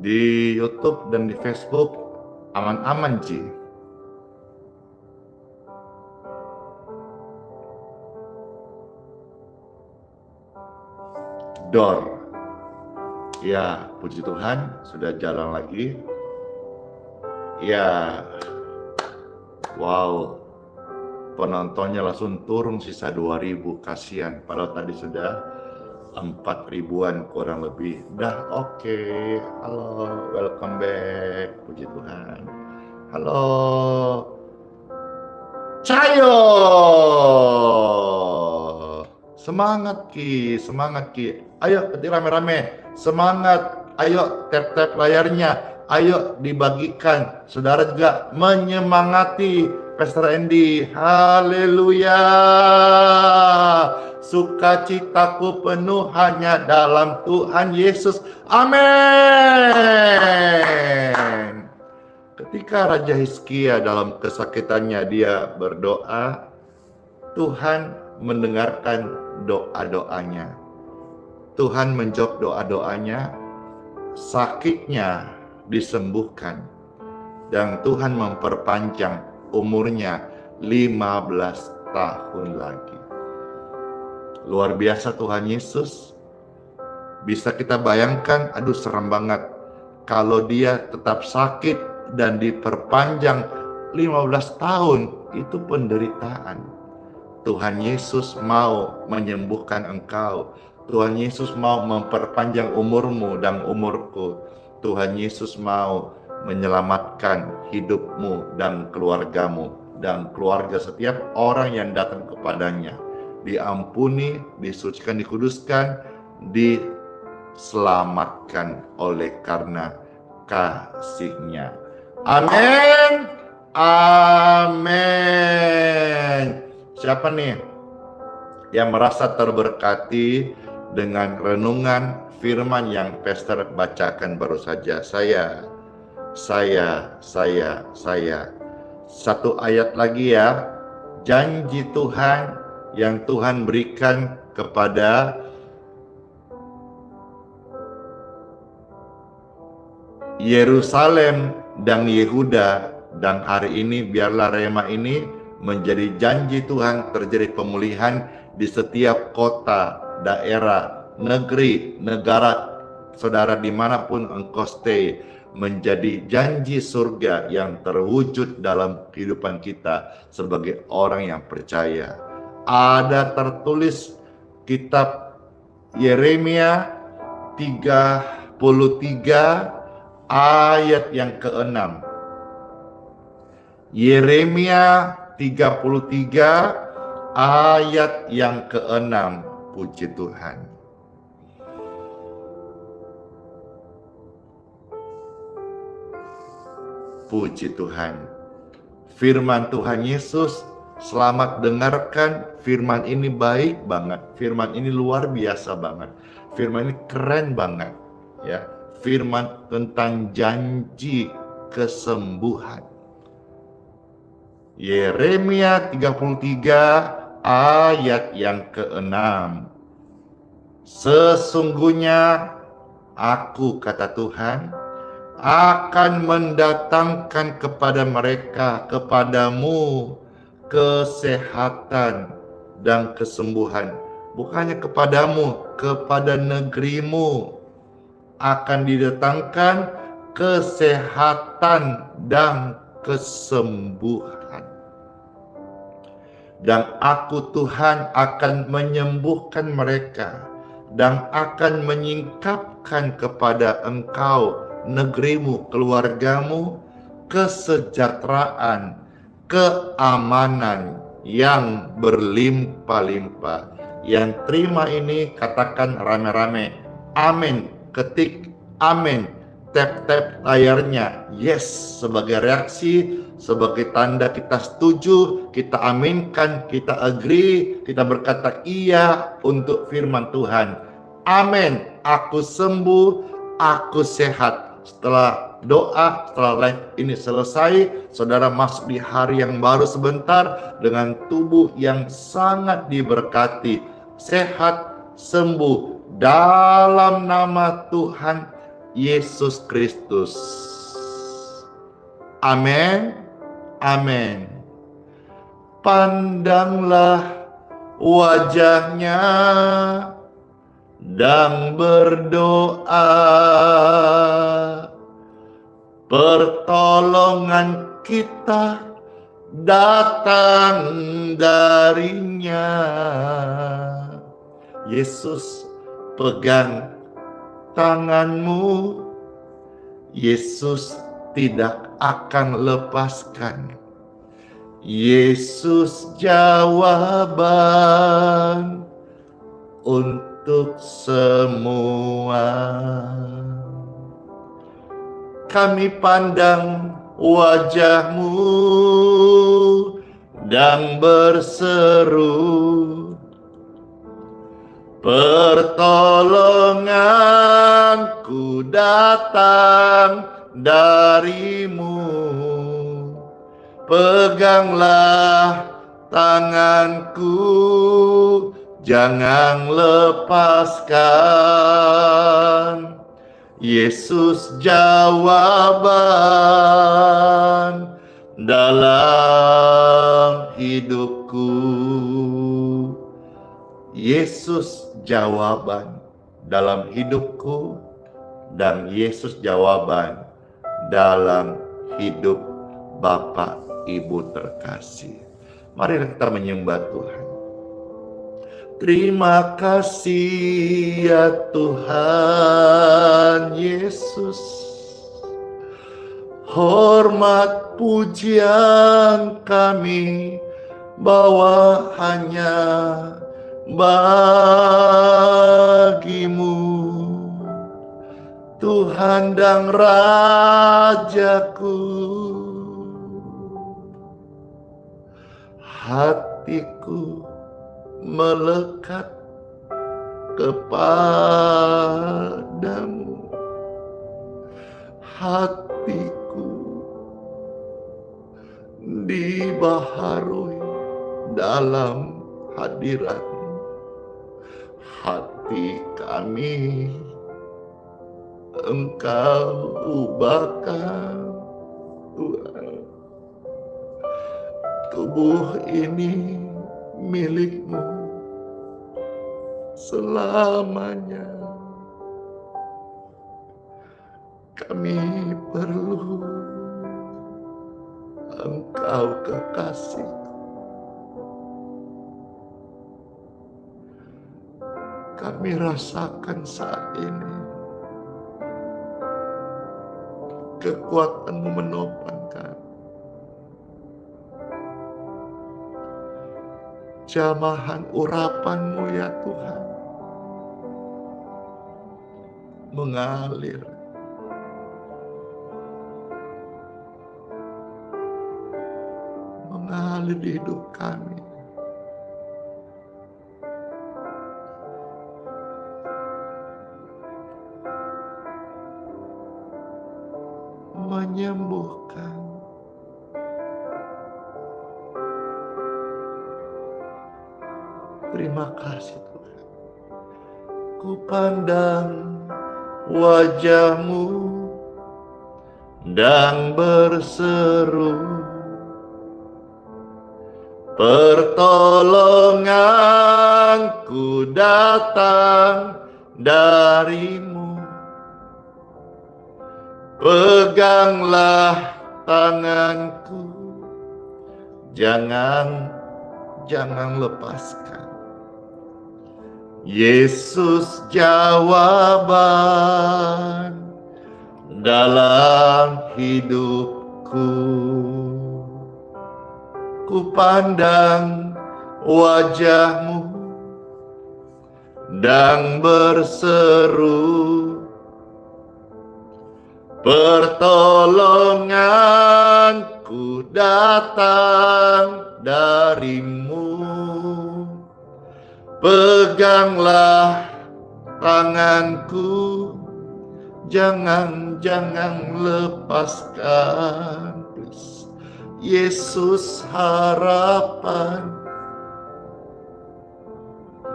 Di YouTube dan di Facebook aman-aman, Ci. Door. Ya, puji Tuhan, sudah jalan lagi. Ya, wow, penontonnya langsung turun sisa 2.000, kasihan. Padahal tadi sudah 4.000-an kurang lebih. Dah oke. Halo, welcome back. Puji Tuhan. Halo. Cayo. Semangat Ki, semangat Ki. Ayo ketik rame-rame. Semangat. Ayo tap-tap layarnya. Ayo dibagikan. Saudara juga menyemangati Pastor Andy. Haleluya. Sukacitaku penuh hanya dalam Tuhan Yesus. Amin. Ketika Raja Hizkia dalam kesakitannya dia berdoa, Tuhan mendengarkan doa-doanya. Tuhan menjawab doa-doanya, sakitnya disembuhkan, dan Tuhan memperpanjang umurnya 15 tahun lagi. Luar biasa Tuhan Yesus. Bisa kita bayangkan, aduh serem banget kalau dia tetap sakit dan diperpanjang 15 tahun, itu penderitaan. Tuhan Yesus mau menyembuhkan engkau. Tuhan Yesus mau memperpanjang umurmu dan umurku. Tuhan Yesus mau menyelamatkan hidupmu dan keluargamu dan keluarga setiap orang yang datang kepadanya. Diampuni, disucikan, dikuduskan, diselamatkan oleh karena kasih-Nya. Amin. Amin. Siapa nih yang merasa terberkati dengan renungan firman yang Pastor bacakan baru saja? Saya. Satu ayat lagi ya. Janji Tuhan yang Tuhan berikan kepada Yerusalem dan Yehuda, dan hari ini biarlah Rema ini menjadi janji Tuhan, terjadi pemulihan di setiap kota, daerah, negeri, negara, saudara dimanapun engkau stay, menjadi janji surga yang terwujud dalam kehidupan kita sebagai orang yang percaya. Ada tertulis kitab Yeremia 33 ayat yang ke-6. Yeremia 33 ayat yang ke-6. Puji Tuhan. Puji Tuhan. Firman Tuhan Yesus, selamat dengarkan. Firman ini baik banget. Firman ini luar biasa banget. Firman ini keren banget. Ya, firman tentang janji kesembuhan. Yeremia 33 ayat yang ke-6. Sesungguhnya aku, kata Tuhan, akan mendatangkan kepada mereka, kepadamu, kesehatan dan kesembuhan. Bukannya kepadamu, kepada negerimu akan didatangkan kesehatan dan kesembuhan. Dan aku Tuhan akan menyembuhkan mereka dan akan menyingkapkan kepada engkau, negerimu, keluargamu, kesejahteraan, keamanan yang berlimpah-limpah. Yang terima ini katakan rame-rame, amin. Ketik amin, tap-tap layarnya, yes, sebagai reaksi, sebagai tanda kita setuju, kita aminkan, kita agree, kita berkata iya untuk firman Tuhan. Amin, aku sembuh, aku sehat. Setelah doa, setelah live ini selesai, saudara masuk di hari yang baru sebentar dengan tubuh yang sangat diberkati, sehat, sembuh dalam nama Tuhan. Yesus Kristus. Amin. Amin. Pandanglah wajahnya dan berdoa. Pertolongan kita datang darinya. Yesus pegang tanganmu. Yesus tidak akan lepaskan. Yesus jawaban untuk semua. Kami pandang wajahmu dan berseru, pertolonganku datang darimu. Peganglah tanganku, jangan lepaskan. Yesus jawaban dalam hidupku. Yesus jawaban dalam hidupku, dan Yesus jawaban dalam hidup Bapak Ibu terkasih. Mari kita menyembah Tuhan. Terima kasih ya Tuhan Yesus. Hormat pujian kami bawa hanya bagimu, Tuhan dan Rajaku. Hatiku melekat kepadamu. Hatiku dibaharui dalam hadirat-Mu. Hati kami Engkau ubahkan, Tuhan. Tubuh ini milik-Mu selamanya. Kami perlu Engkau kekasih. Kami rasakan saat ini kekuatan-Mu menopang kami. Jamahan urapan-Mu ya Tuhan mengalir di hidup kami. Menyembuhkan. Terima kasih Tuhan. Ku pandang wajah-Mu dan berseru, pertolonganku datang darimu. Peganglah tanganku, jangan lepaskan. Yesus jawaban dalam hidupku. Ku pandang wajah-Mu dan berseru, pertolonganku datang darimu. Peganglah tanganku, jangan lepaskan. Please. Yesus harapan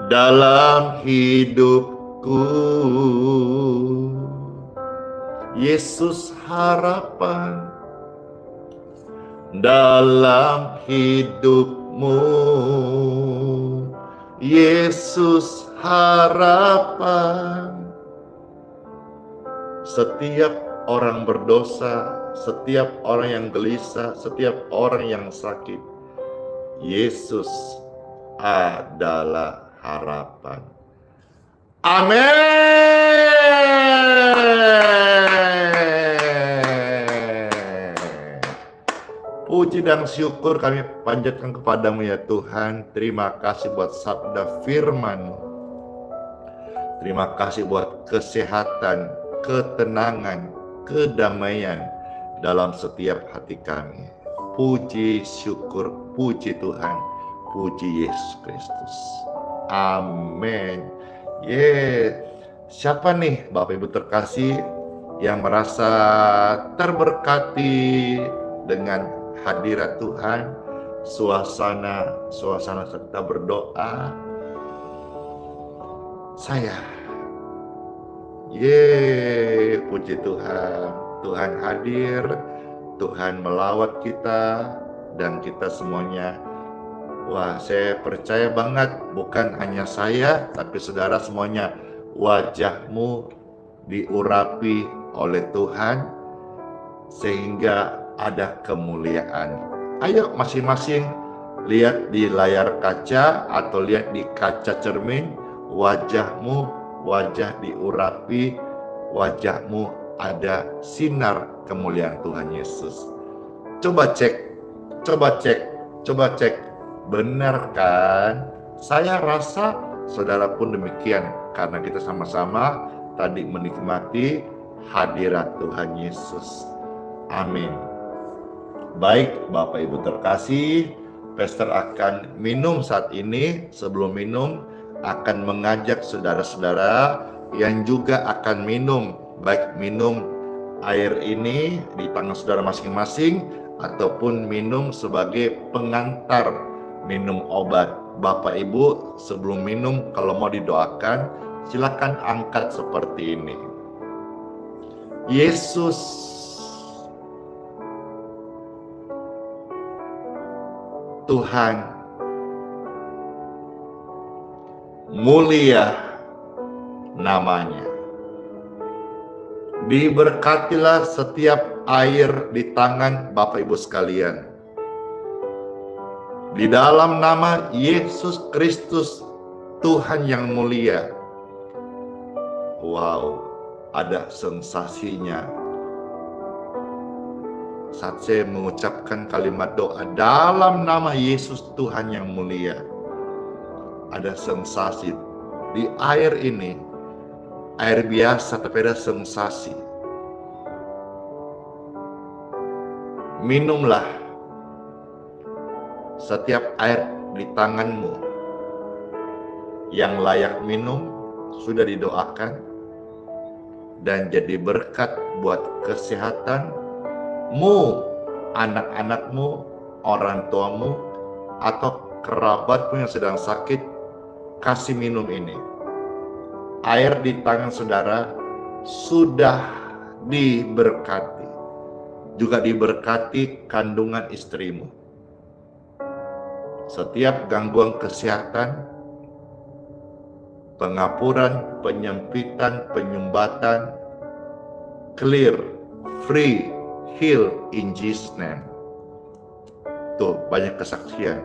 dalam hidupku. Yesus harapan dalam hidupmu. Yesus harapan. Setiap orang berdosa, setiap orang yang gelisah, setiap orang yang sakit, Yesus adalah harapan. Amin. Puji dan syukur kami panjatkan kepadamu ya Tuhan. Terima kasih buat sabda firman-Mu. Terima kasih buat kesehatan, ketenangan, kedamaian dalam setiap hati kami. Puji syukur, puji Tuhan, puji Yesus Kristus. Amin. Siapa nih Bapak Ibu terkasih yang merasa terberkati dengan hadirat Tuhan, suasana serta berdoa? Saya. Puji Tuhan. Tuhan hadir, Tuhan melawat kita, dan kita semuanya. Wah, saya percaya banget, bukan hanya saya, tapi saudara semuanya, wajahmu diurapi oleh Tuhan, sehingga ada kemuliaan. Ayo masing-masing lihat di layar kaca atau lihat di kaca cermin, wajahmu, wajah diurapi, wajahmu ada sinar kemuliaan Tuhan Yesus. Coba cek, benar kan? Saya rasa saudara pun demikian, karena kita sama-sama tadi menikmati hadirat Tuhan Yesus. Amin. Baik Bapak Ibu terkasih, Pastor akan minum saat ini. Sebelum minum, akan mengajak saudara-saudara yang juga akan minum, baik minum air ini di tangan saudara masing-masing, ataupun minum sebagai pengantar minum obat. Bapak Ibu sebelum minum, kalau mau didoakan, silakan angkat seperti ini. Yesus, Tuhan, mulia namanya. Diberkatilah setiap air di tangan Bapak Ibu sekalian. Di dalam nama Yesus Kristus, Tuhan yang mulia. Wow, ada sensasinya saat saya mengucapkan kalimat doa dalam nama Yesus Tuhan yang mulia. Ada sensasi di air ini, air biasa tapi ada sensasi. Minumlah. Setiap air di tanganmu yang layak minum sudah didoakan dan jadi berkat buat kesehatanmu, anak-anakmu, orang tuamu, atau kerabatmu yang sedang sakit. Kasih minum ini. Air di tangan saudara sudah diberkati. Juga diberkati kandungan istrimu. Setiap gangguan kesehatan, pengapuran, penyempitan, penyumbatan, clear, free, heal in Jesus name. Tuh, banyak kesaksian.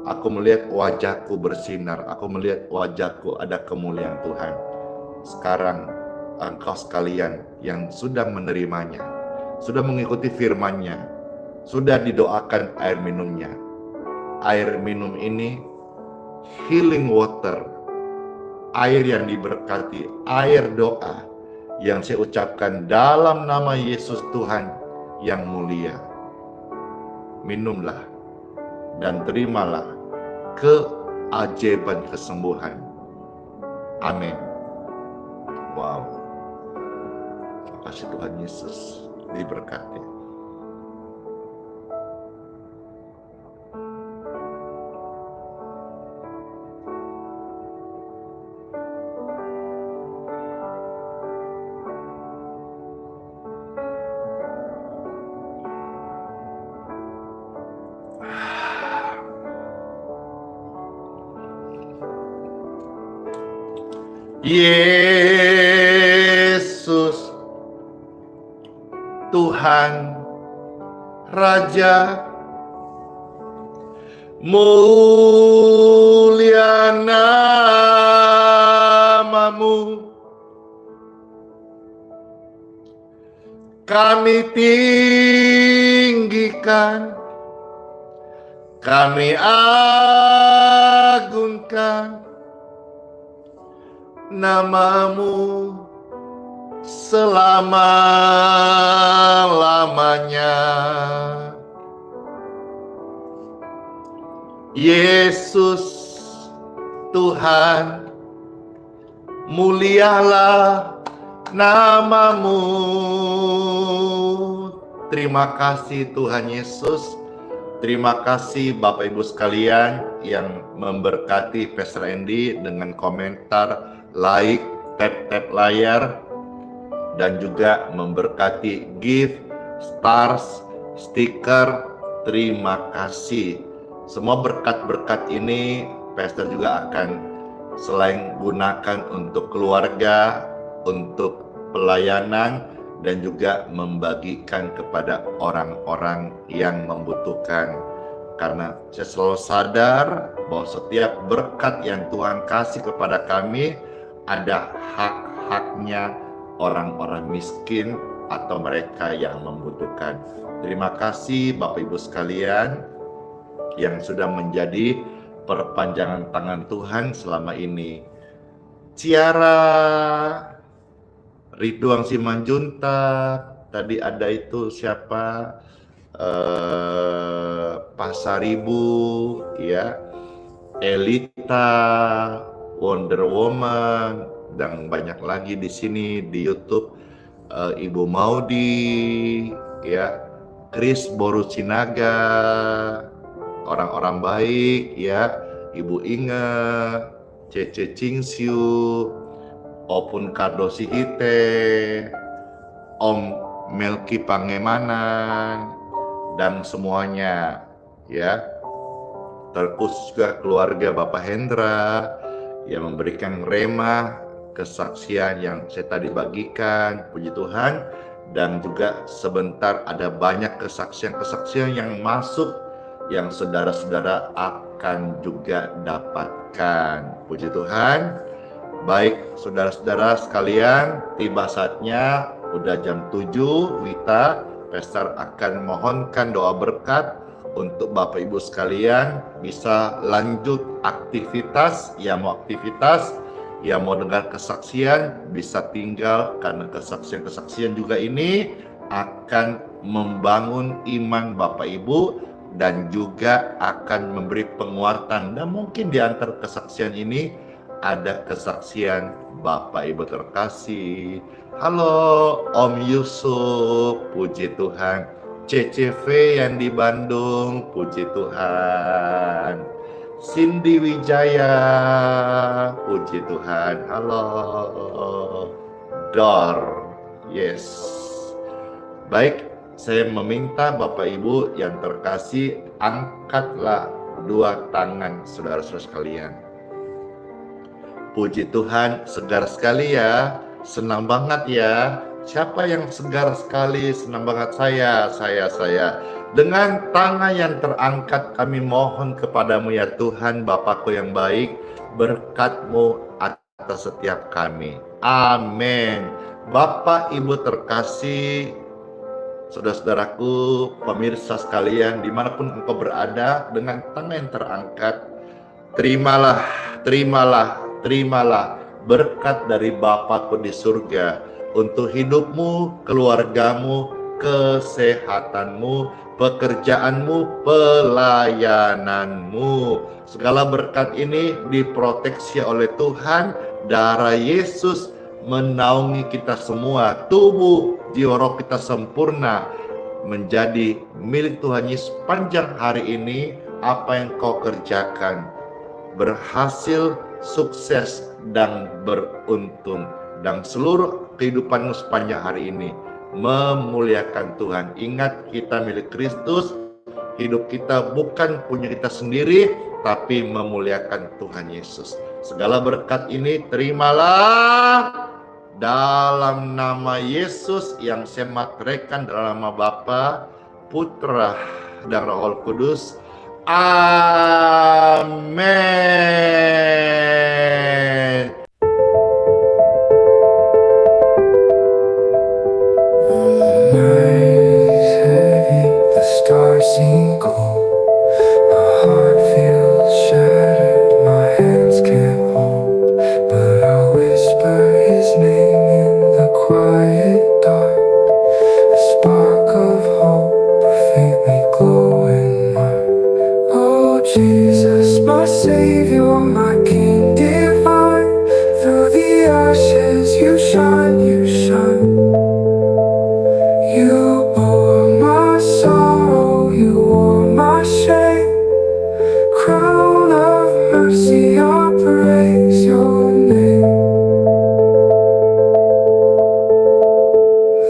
Aku melihat wajahku bersinar, aku melihat wajahku ada kemuliaan Tuhan. Sekarang engkau sekalian yang sudah menerimanya, sudah mengikuti firman-Nya, sudah didoakan air minumnya. Air minum ini healing water, air yang diberkati, air doa yang saya ucapkan dalam nama Yesus Tuhan yang mulia. Minumlah dan terimalah keajaiban kesembuhan. Amin. Wow. Terima kasih Tuhan Yesus, diberkati. Yesus, Tuhan, Raja, mulia namamu. Kami tinggikan, kami agungkan namamu selama-lamanya. Yesus, Tuhan, mulialah namamu. Terima kasih Tuhan Yesus. Terima kasih Bapak Ibu sekalian yang memberkati Pastor Andy dengan komentar, like, tap layar, dan juga memberkati gift, stars, stiker. Terima kasih. Semua berkat-berkat ini Pastor juga akan selain gunakan untuk keluarga, untuk pelayanan, dan juga membagikan kepada orang-orang yang membutuhkan. Karena saya selalu sadar bahwa setiap berkat yang Tuhan kasih kepada kami ada hak-haknya orang-orang miskin atau mereka yang membutuhkan. Terima kasih Bapak Ibu sekalian yang sudah menjadi perpanjangan tangan Tuhan selama ini. Ciara, Ridwan Simanjuntak, tadi ada itu siapa? Pasaribu, ya, Elita, Wonder Woman, dan banyak lagi di sini di YouTube. Ibu Maudi, ya, Chris Borusinaga, orang-orang baik, ya, Ibu Inge, Cece Cingsiu, Opun Kardosi Hite, Om Melki Pangemanan, dan semuanya, ya. Terkhusus juga keluarga Bapak Hendra yang memberikan rema kesaksian yang saya tadi bagikan, puji Tuhan. Dan juga sebentar ada banyak kesaksian-kesaksian yang masuk yang saudara-saudara akan juga dapatkan, puji Tuhan. Baik saudara-saudara sekalian, tiba saatnya, udah jam 7, Wita, Pastor akan mohonkan doa berkat untuk Bapak Ibu sekalian bisa lanjut aktivitas, yang mau aktivitas, yang mau dengar kesaksian, bisa tinggal, karena kesaksian-kesaksian juga ini akan membangun iman Bapak Ibu dan juga akan memberi penguatan. Dan mungkin di antara kesaksian ini ada kesaksian Bapak Ibu terkasih. Halo Om Yusuf, puji Tuhan. CCV yang di Bandung, puji Tuhan. Cindy Wijaya, puji Tuhan. Halo Dor, yes. Baik, saya meminta Bapak Ibu yang terkasih, angkatlah dua tangan saudara-saudara sekalian. Puji Tuhan, segar sekali ya, senang banget ya. Siapa yang segar sekali? Senang banget saya. Dengan tangan yang terangkat kami mohon kepadamu ya Tuhan, Bapakku yang baik, berkat-Mu atas setiap kami. Amin. Bapak Ibu terkasih, saudara-saudaraku, pemirsa sekalian, dimanapun engkau berada, dengan tangan yang terangkat, terimalah berkat dari Bapakku di surga untuk hidupmu, keluargamu, kesehatanmu, pekerjaanmu, pelayananmu. Segala berkat ini diproteksi oleh Tuhan. Darah Yesus menaungi kita semua. Tubuh, jiwa, roh kita sempurna menjadi milik Tuhan Yesus. Panjang hari ini apa yang kau kerjakan berhasil, sukses, dan beruntung. Dan seluruh kehidupanmu sepanjang hari ini memuliakan Tuhan. Ingat, kita milik Kristus. Hidup kita bukan punya kita sendiri, tapi memuliakan Tuhan Yesus. Segala berkat ini terimalah dalam nama Yesus yang saya materaikan dalam nama Bapa, Putra, dan Roh Kudus. Amin. The stars seem cold. My heart feels shattered. My hands can't hold, but I'll whisper His name in the quiet dark. A spark of hope faintly glowing mark. Oh Jesus, my Savior, my King divine. Through the ashes you shine, you shine. You bore my sorrow, you wore my shame. Crown of mercy, I praise your name.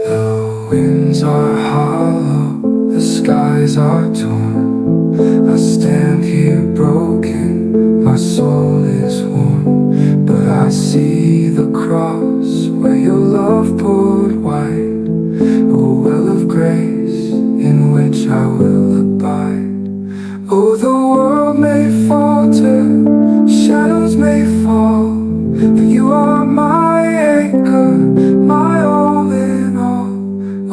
The winds are hollow, the skies are torn. I stand here broken, my soul is worn. But I see the cross where your love poured wide. A well of grace in which I will abide. Oh, the world may falter, shadows may fall, but you are my anchor, my all in all.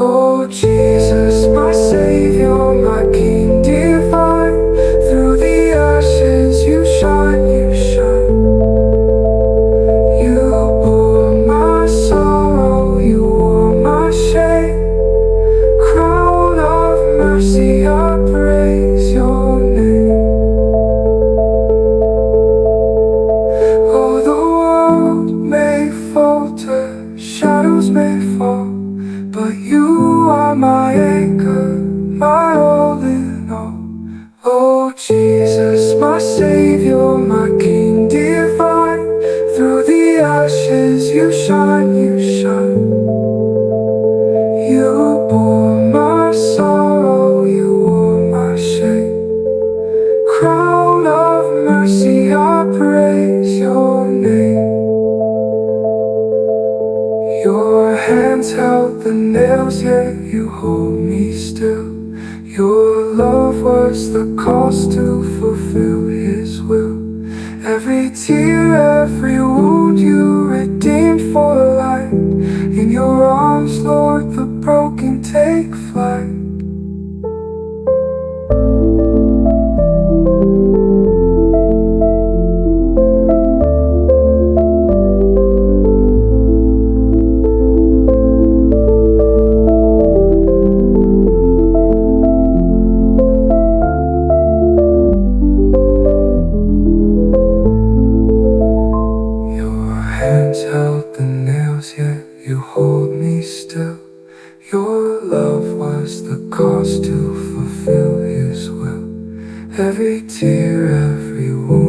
Oh, Jesus, my Savior, my King divine. Through the ashes you shine, you shine. You bore my sorrow, you wore my shame. Crown of mercy, I praise your name. Oh, the world may falter, shadows may fall, but you are my anchor, my all in all. Oh, Jesus, my Savior, my King divine. Through the ashes you shine, you shine. You bore my sorrow, you wore my shame. Crown of mercy, I praise your name. Your hands held the nails, yet you hold me still. Your love was the cost to fulfill His will. Every tear, every wound you redeemed for life. In your arms, Lord, the broken take flight. Your hands held the nails, yet you hold me still. Your love was the cost to fulfill His will. Every tear, every wound